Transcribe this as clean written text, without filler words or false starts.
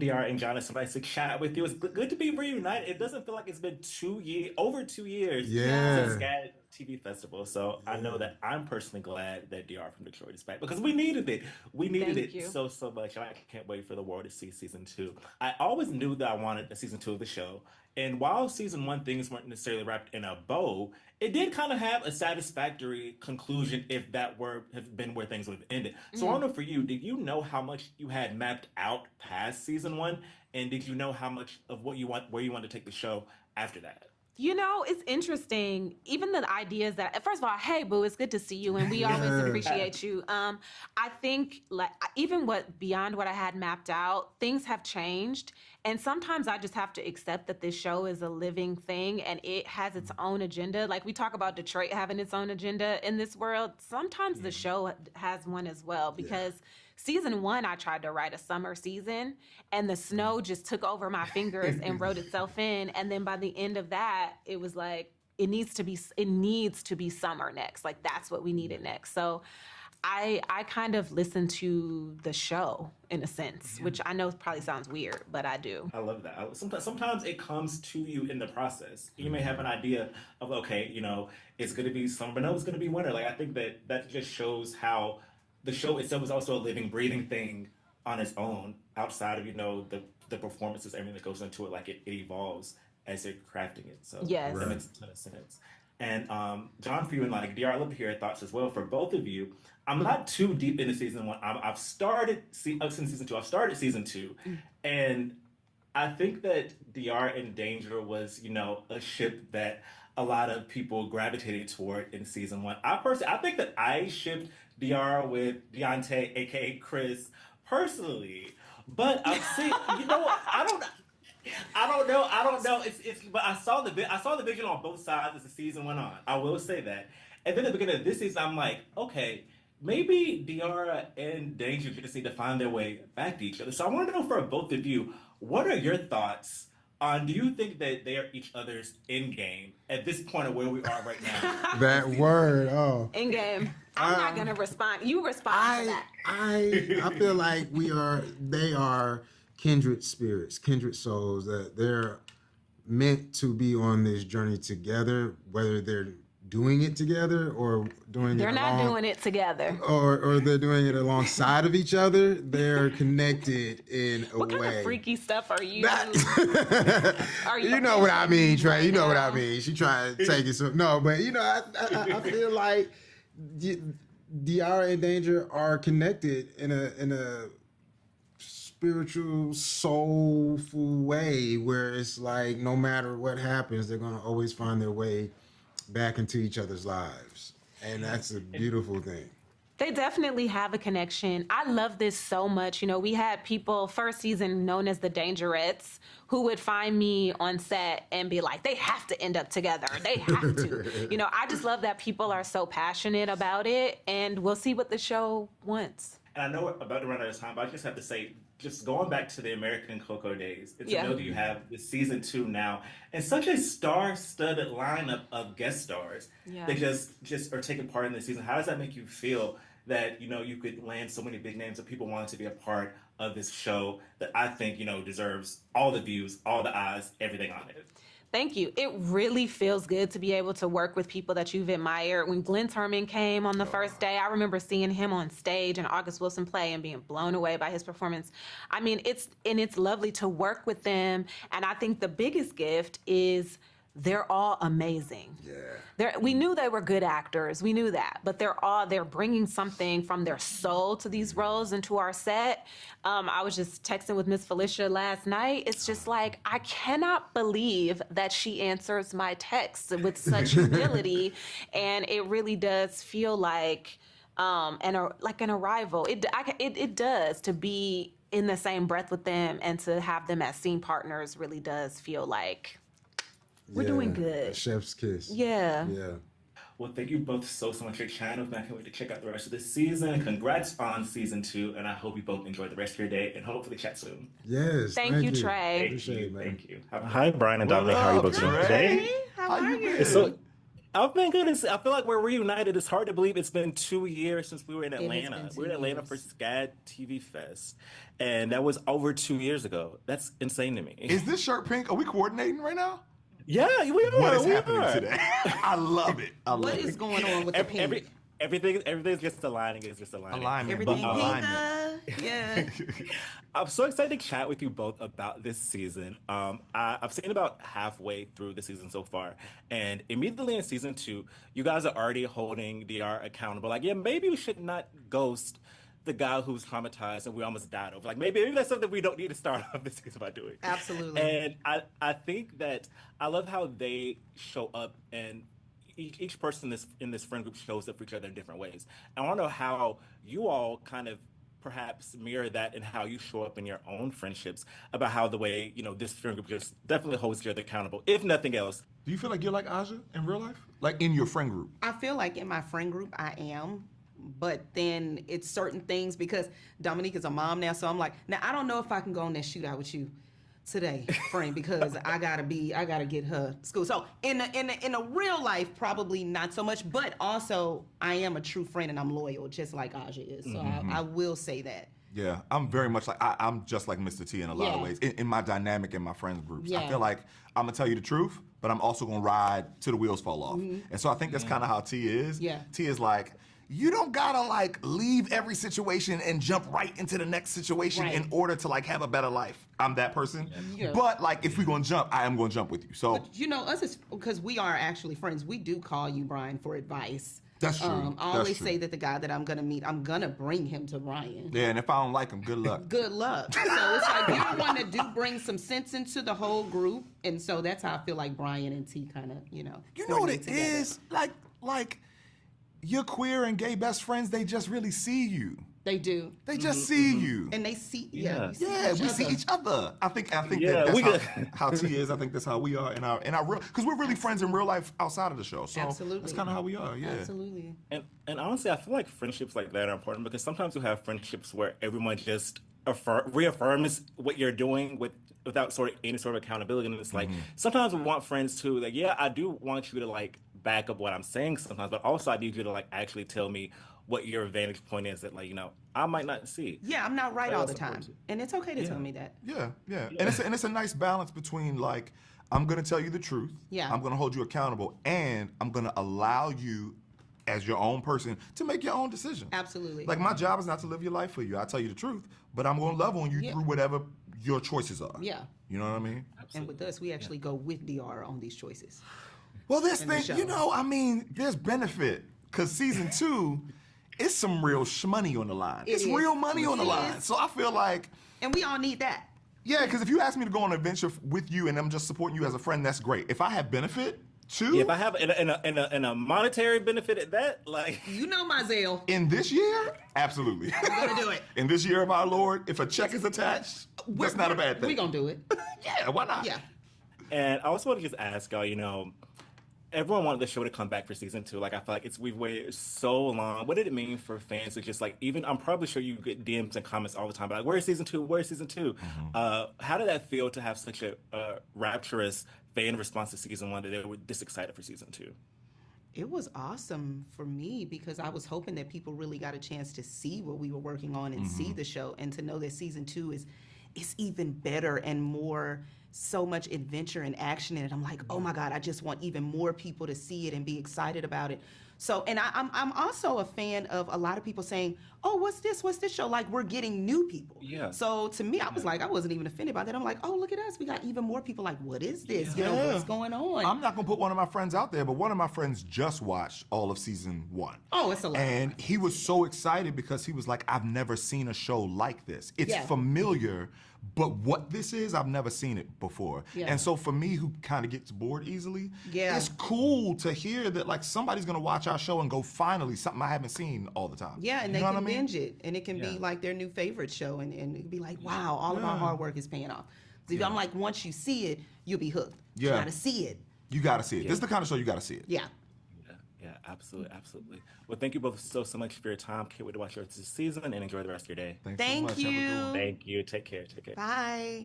Diarra and John, it's so nice to chat with you. It's good to be reunited. It doesn't feel like it's been 2 years, over 2 years since Yeah. SCAD TV Festival. So I know Yeah. that I'm personally glad that Diarra from Detroit is back because we needed it. We needed Thank it you. so, so much. And I can't wait for the world to see season two. I always knew that I wanted a season two of the show. And while season one things weren't necessarily wrapped in a bow, it did kind of have a satisfactory conclusion if that were have been where things would have ended. So I Mm. don't know for you, did you know how much you had mapped out past season one? And did you know how much of what you want, where you want to take the show after that? It's interesting. Even the ideas that, first of all, hey, boo, it's good to see you, and we always Yeah. appreciate you. I think, like, even beyond what I had mapped out, things have changed, and sometimes I just have to accept that this show is a living thing and it has its own agenda. Like we talk about Detroit having its own agenda in this world, sometimes the show has one as well. Yeah. Because season one, I tried to write a summer season, and the snow just took over my fingers and wrote itself in. And then by the end of that, it was like it needs to be summer next. Like that's what we needed next. So I kind of listen to the show in a sense, which I know probably sounds weird, but I do. I love that. Sometimes it comes to you in the process. You may have an idea of, okay, it's going to be summer, but no, it's going to be winter. Like I think that just shows how the show itself is also a living, breathing thing on its own, outside of the performances, everything that goes into it. Like it evolves as they're crafting it. So Yes. that Right. makes a ton of sense. And John, for you and like DR, I'd love to hear your thoughts as well. For both of you, I'm not too deep into season one. I've started since season two. I've started season two, and I think that DR in Danger was, a ship that a lot of people gravitated toward in season one. I think that I shipped DR with Deontay, aka Chris, personally. But I'm seeing, you know what? I don't know. But I saw the vision on both sides as the season went on. I will say that. And then at the beginning of this season, I'm like, okay, maybe Diarra and Danger just need to find their way back to each other. So I want to know from both of you, what are your thoughts on? Do you think that they are each other's end game at this point of where we are right now in That season word. Oh. In game. I'm not gonna respond. You respond to I that. I feel like they are kindred spirits, kindred souls, that they're meant to be on this journey together, whether they're doing it together or doing it They're not along doing it together. or they're doing it alongside of each other. They're connected in a What way. kind of freaky stuff are you? That- Are you you know what I mean, Trey. You know what I now? mean. She trying to take it. So no, but I feel like Diarra and Danger are connected in a spiritual, soulful way where it's like no matter what happens, they're gonna always find their way back into each other's lives, and that's a beautiful thing. They definitely have a connection. I love this so much. We had people first season known as the Dangerettes who would find me on set and be like, they have to end up together. They have to. I just love that people are so passionate about it, and we'll see what the show wants. And I know we're about to run out of time, but I just have to say, just going back to the American Coco days, and to Yeah. know that you have the season two now, and such a star-studded lineup of guest stars Yeah. that just are taking part in this season. How does that make you feel that you could land so many big names of people wanting to be a part of this show that I think deserves all the views, all the eyes, everything on it? Thank you. It really feels good to be able to work with people that you've admired. When Glenn Turman came on the first day, I remember seeing him on stage and August Wilson play and being blown away by his performance. I mean, it's lovely to work with them. And I think the biggest gift is they're all amazing. We knew they were good actors. We knew that, but they're bringing something from their soul to these roles and to our set. I was just texting with Miss Felicia last night. It's just like, I cannot believe that she answers my texts with such humility, and it really does feel like like an arrival. It does to be in the same breath with them and to have them as scene partners. Really does feel like we're doing A good. chef's kiss. Yeah. Yeah. Well, thank you both so much for your channel. And I can't wait to check out the rest of the season. Congrats on season two, and I hope you both enjoy the rest of your day and hopefully chat soon. Yes. Thank you, Trey. Appreciate it, man. Thank you. Hi, Brian and Dominic. How are you both doing today? How are you? It's so I've been good. I feel like we're reunited. It's hard to believe it's been 2 years since we were in It has been Atlanta. We two were in Atlanta for years. SCAD TV Fest, and that was over 2 years ago. That's insane to me. Is this shirt pink? Are we coordinating right now? Yeah, we What are. is We happening are. today? I love it. I love What is it. going on with the pink? Everything's just aligning. It's just aligning. Alignment. Everything But pink? alignment. Yeah. I'm so excited to chat with you both about this season. I've seen about halfway through the season so far, and immediately in season 2, you guys are already holding DR accountable. Like, yeah, maybe we should not ghost the guy who's traumatized and we almost died over. Like, maybe that's something we don't need to start off this season by doing. Absolutely. And I think that I love how they show up and each person in this friend group shows up for each other in different ways. I want to know how you all kind of perhaps mirror that and how you show up in your own friendships about how the way, this friend group just definitely holds each other accountable, if nothing else. Do you feel like you're like Aja in real life? Like in your friend group? I feel like in my friend group I am, but then it's certain things because DomiNque is a mom now, so I'm like, now I don't know if I can go on that shootout with you today, friend, because I gotta get her to school. So in a real life, probably not so much, but also I am a true friend and I'm loyal, just like Aja is. So I will say that. Yeah, I'm very much like, I'm just like Mr. T in a lot of Yeah. ways. In my dynamic in my friends groups. I Yeah. feel like I'm going to tell you the truth, but I'm also going to ride till the wheels fall off. And so I think that's kind of how T is. Yeah. T is like, you don't gotta like leave every situation and jump right into the next situation Right. in order to like have a better life. I'm that person. Yeah. But like if we're gonna jump, I am gonna jump with you. So You know, us is because we are actually friends. We do call you Bryan for advice. That's true. I That's always true. say that the guy that I'm gonna meet, I'm gonna bring him to Bryan. yeah, and if I don't like him, good luck. Good luck. So it's like you're one that do bring some sense into the whole group, and so that's how I feel like Bryan and T kind of, You know what coordinate it together. is? Like your queer and gay best friends, they just really see you. They do, They just see you. and they see, Yeah. we see Yeah, each we see other. each other. I think Yeah, that's we how, got- how T is. I think that's how we are in our real, because we're really friends in real life outside of the show. So Absolutely. that's kind of how we are. Yeah. Absolutely. And honestly, I feel like friendships like that are important because sometimes you have friendships where everyone just reaffirms what you're doing without any sort of accountability. And it's like sometimes we want friends too. Like, yeah, I do want you to like back up what I'm saying sometimes, but also I need you to like actually tell me what your vantage point is that like I might not see. Yeah, I'm not right all the That's time, important. and it's okay to tell me that. Yeah. And it's a nice balance between like I'm gonna tell you the truth. Yeah. I'm gonna hold you accountable, and I'm gonna allow you as your own person to make your own decision. Absolutely. Like my job is not to live your life for you. I tell you the truth, but I'm gonna love on you Yeah. through whatever your choices are. Yeah. You know what I mean? And with us, we actually go with Diarra on these choices. Well, this In the thing, show. there's benefit because season 2, it's some real money on the line. It It's is. real money on the It line. is. So I feel like, And we all need that. yeah, because if you ask me to go on an adventure with you and I'm just supporting you as a friend, that's great. If I have benefit too, Yeah, if I have in a monetary benefit at that, like You know my zeal. in this year, absolutely. We're gonna do it. In this year of our Lord, if a check is attached, that's not a bad thing. We're gonna do it. Yeah, why not? Yeah. And I also want to just ask y'all, everyone wanted the show to come back for season 2. Like I feel like we've waited so long. What did it mean for fans to just like even I'm probably sure you get DMs and comments all the time, but like where's season 2? Where's season 2? How did that feel to have such a rapturous fan response to season 1 that they were this excited for season 2? It was awesome for me because I was hoping that people really got a chance to see what we were working on and see the show, and to know that season 2 is even better and more, so much adventure and action in it. I'm like, oh my God, I just want even more people to see it and be excited about it. So, and I'm also a fan of a lot of people saying, oh, what's this show? Like, we're getting new people. Yeah. So to me, I was like, I wasn't even offended by that. I'm like, oh, look at us. We got even more people like, what is this? You know, Yeah. what's going on? I'm not gonna put one of my friends out there, but one of my friends just watched all of season 1. Oh, it's a lot. And he was so excited because he was like, I've never seen a show like this. It's Yeah. familiar, but what this is, I've never seen it before. Yeah. And so for me, who kind of gets bored easily, Yeah. it's cool to hear that like somebody's gonna watch our show and go, finally, something I haven't seen all the time. Yeah, and You they know can what I mean? binge it, and it can be Yeah. like their new favorite show, and it can be like, wow, all of our hard work is paying off. So I'm like, once you see it, you'll be hooked. You Yeah. gotta see it. You gotta see it. This is the kind of show you gotta see it. Yeah. Yeah, absolutely. Well, thank you both so much for your time. Can't wait to watch the rest of the season and enjoy the rest of your day. Thanks so Thank much. Have a good you. one. Thank you. Take care. Bye.